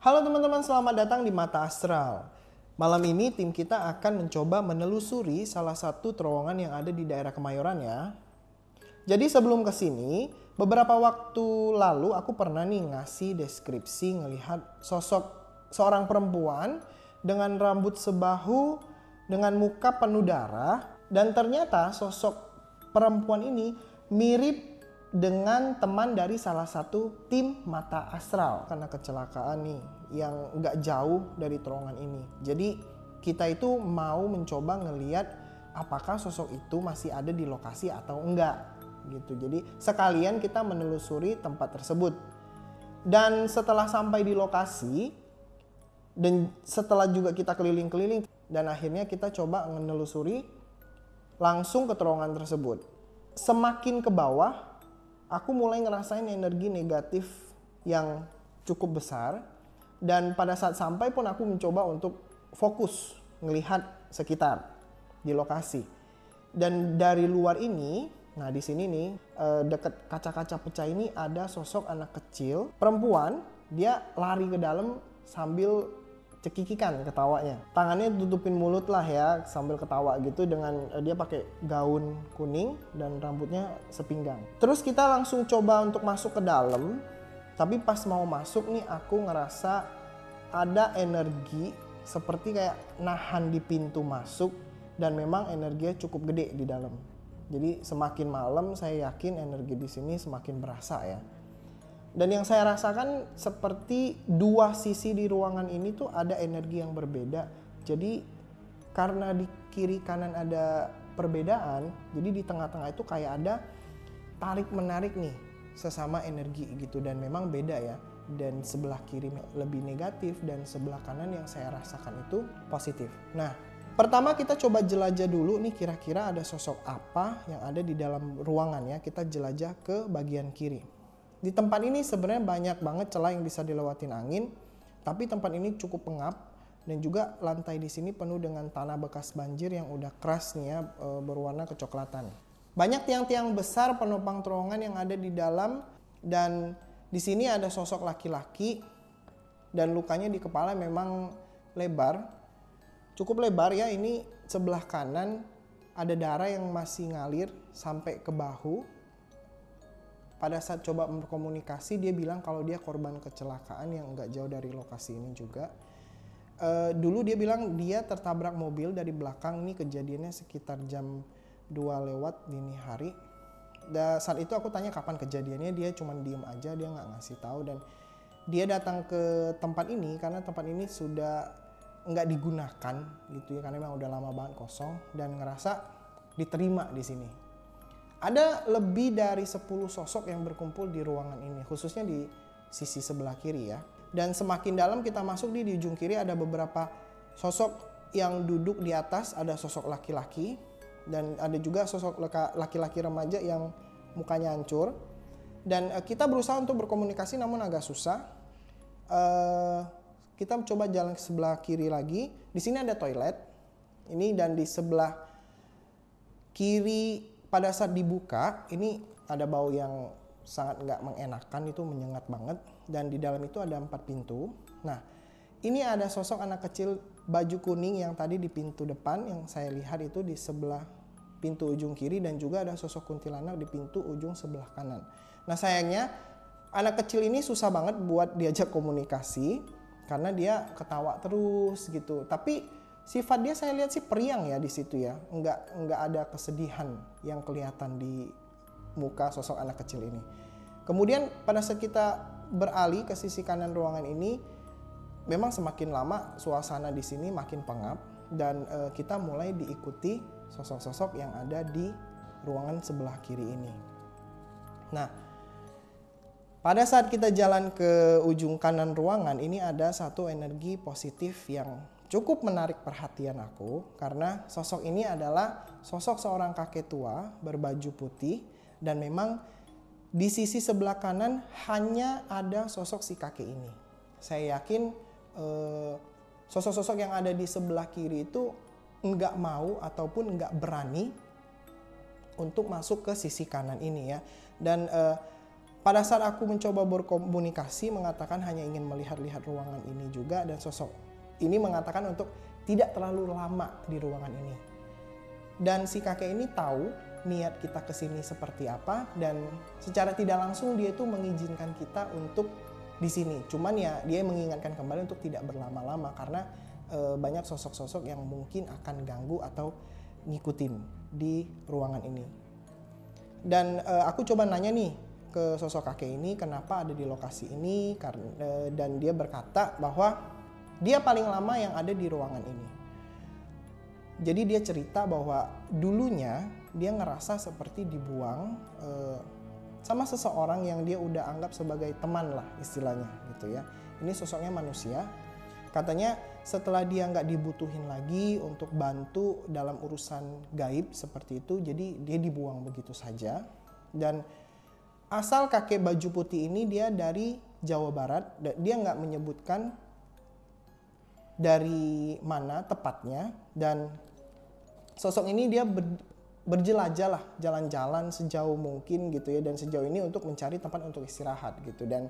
Halo teman-teman, selamat datang di Mata Astral. Malam ini tim kita akan mencoba menelusuri salah satu terowongan yang ada di daerah Kemayoran ya. Jadi sebelum kesini, beberapa waktu lalu aku pernah nih ngasih deskripsi ngelihat sosok seorang perempuan dengan rambut sebahu, dengan muka penuh darah, dan ternyata sosok perempuan ini mirip dengan teman dari salah satu tim Mata Astral karena kecelakaan nih yang nggak jauh dari terowongan ini. Jadi kita itu mau mencoba ngeliat apakah sosok itu masih ada di lokasi atau enggak gitu. Jadi sekalian kita menelusuri tempat tersebut. Dan setelah sampai di lokasi dan setelah juga kita keliling-keliling dan akhirnya kita coba menelusuri langsung ke terowongan tersebut. Semakin ke bawah aku mulai ngerasain energi negatif yang cukup besar. Dan pada saat sampai pun aku mencoba untuk fokus ngelihat sekitar di lokasi. Dan dari luar ini, nah di sini nih dekat kaca-kaca pecah ini ada sosok anak kecil perempuan. Dia lari ke dalam sambil cekikikan ketawanya. Tangannya tutupin mulut lah ya sambil ketawa gitu dengan dia pakai gaun kuning dan rambutnya sepinggang. Terus kita langsung coba untuk masuk ke dalam. Tapi pas mau masuk nih aku ngerasa ada energi seperti kayak nahan di pintu masuk dan memang energinya cukup gede di dalam. Jadi semakin malam saya yakin energi di sini semakin berasa ya. Dan yang saya rasakan seperti dua sisi di ruangan ini tuh ada energi yang berbeda. Jadi karena di kiri kanan ada perbedaan, jadi di tengah-tengah itu kayak ada tarik menarik nih sesama energi gitu, dan memang beda ya. Dan sebelah kiri lebih negatif dan sebelah kanan yang saya rasakan itu positif. Nah, pertama kita coba jelajah dulu nih kira-kira ada sosok apa yang ada di dalam ruangan ya. Kita jelajah ke bagian kiri. Di tempat ini sebenarnya banyak banget celah yang bisa dilewatin angin, tapi tempat ini cukup pengap dan juga lantai di sini penuh dengan tanah bekas banjir yang udah keras nih ya, berwarna kecoklatan. Banyak tiang-tiang besar penopang terowongan yang ada di dalam, dan di sini ada sosok laki-laki dan lukanya di kepala memang lebar, cukup lebar ya. Ini sebelah kanan ada darah yang masih ngalir sampai ke bahu. Pada saat coba berkomunikasi dia bilang kalau dia korban kecelakaan yang nggak jauh dari lokasi ini juga. Dulu dia bilang dia tertabrak mobil dari belakang, nih kejadiannya sekitar jam 2 lewat dini hari. Dan saat itu aku tanya kapan kejadiannya, dia cuma diem aja, dia nggak ngasih tahu. Dan dia datang ke tempat ini karena tempat ini sudah nggak digunakan gitu ya, karena memang udah lama banget kosong, dan ngerasa diterima di sini. Ada lebih dari 10 sosok yang berkumpul di ruangan ini, khususnya di sisi sebelah kiri ya. Dan semakin dalam kita masuk di ujung kiri ada beberapa sosok yang duduk di atas, ada sosok laki-laki dan ada juga sosok laki-laki remaja yang mukanya hancur. Dan kita berusaha untuk berkomunikasi namun agak susah. Kita coba jalan ke sebelah kiri lagi. Di sini ada toilet. Ini, dan di sebelah kiri pada saat dibuka ini ada bau yang sangat nggak mengenakan, itu menyengat banget, dan di dalam itu ada 4 pintu. Nah, ini ada sosok anak kecil baju kuning yang tadi di pintu depan yang saya lihat itu di sebelah pintu ujung kiri, dan juga ada sosok kuntilanak di pintu ujung sebelah kanan. Nah, sayangnya anak kecil ini susah banget buat diajak komunikasi karena dia ketawa terus gitu. Tapi sifat dia saya lihat sih periang ya di situ ya, nggak ada kesedihan yang kelihatan di muka sosok anak kecil ini. Kemudian pada saat kita beralih ke sisi kanan ruangan ini, memang semakin lama suasana di sini makin pengap, dan kita mulai diikuti sosok-sosok yang ada di ruangan sebelah kiri ini. Nah, pada saat kita jalan ke ujung kanan ruangan ini ada satu energi positif yang cukup menarik perhatian aku, karena sosok ini adalah sosok seorang kakek tua berbaju putih, dan memang di sisi sebelah kanan hanya ada sosok si kakek ini. Saya yakin sosok-sosok yang ada di sebelah kiri itu nggak mau ataupun nggak berani untuk masuk ke sisi kanan ini ya. Dan pada saat aku mencoba berkomunikasi mengatakan hanya ingin melihat-lihat ruangan ini juga, dan sosok ini mengatakan untuk tidak terlalu lama di ruangan ini. Dan si kakek ini tahu niat kita kesini seperti apa, dan secara tidak langsung dia itu mengizinkan kita untuk di sini. Cuman ya dia mengingatkan kembali untuk tidak berlama-lama karena banyak sosok-sosok yang mungkin akan ganggu atau ngikutin di ruangan ini. Dan aku coba nanya nih ke sosok kakek ini kenapa ada di lokasi ini, dan dia berkata bahwa dia paling lama yang ada di ruangan ini. Jadi dia cerita bahwa dulunya dia ngerasa seperti dibuang sama seseorang yang dia udah anggap sebagai teman lah istilahnya gitu ya. Ini sosoknya manusia. Katanya setelah dia nggak dibutuhin lagi untuk bantu dalam urusan gaib seperti itu, jadi dia dibuang begitu saja. Dan asal kakek baju putih ini dia dari Jawa Barat, dia nggak menyebutkan dari mana tepatnya, dan sosok ini dia berjelajah lah, jalan-jalan sejauh mungkin gitu ya, dan sejauh ini untuk mencari tempat untuk istirahat gitu. Dan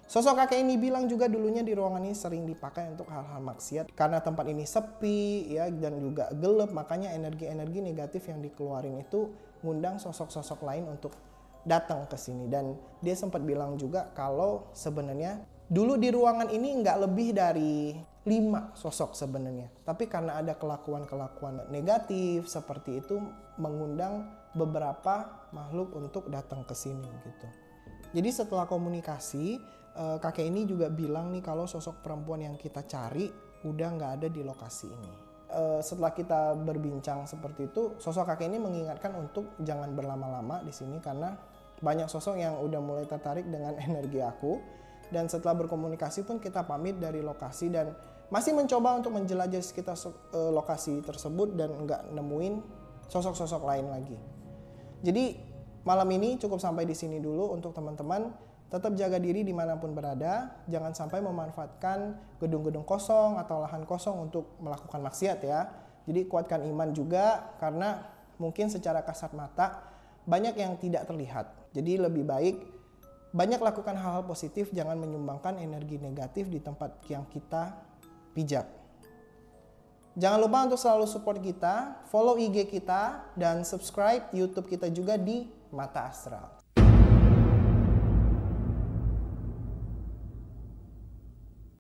sosok kakek ini bilang juga dulunya di ruangan ini sering dipakai untuk hal-hal maksiat karena tempat ini sepi ya, dan juga gelap, makanya energi-energi negatif yang dikeluarin itu ngundang sosok-sosok lain untuk datang ke sini. Dan dia sempat bilang juga kalau sebenarnya dulu di ruangan ini nggak lebih dari 5 sosok sebenarnya, tapi karena ada kelakuan-kelakuan negatif seperti itu mengundang beberapa makhluk untuk datang ke sini gitu. Jadi setelah komunikasi, kakek ini juga bilang nih kalau sosok perempuan yang kita cari udah nggak ada di lokasi ini. Setelah kita berbincang seperti itu, sosok kakek ini mengingatkan untuk jangan berlama-lama di sini karena banyak sosok yang udah mulai tertarik dengan energi aku. Dan setelah berkomunikasi pun kita pamit dari lokasi dan masih mencoba untuk menjelajah sekitar lokasi tersebut dan nggak nemuin sosok-sosok lain lagi. Jadi malam ini cukup sampai di sini dulu untuk teman-teman. Tetap jaga diri dimanapun berada, jangan sampai memanfaatkan gedung-gedung kosong atau lahan kosong untuk melakukan maksiat ya. Jadi kuatkan iman juga karena mungkin secara kasat mata banyak yang tidak terlihat. Jadi lebih baik banyak lakukan hal-hal positif, jangan menyumbangkan energi negatif di tempat yang kita pijak. Jangan lupa untuk selalu support kita, follow IG kita, dan subscribe YouTube kita juga di Mata Astral.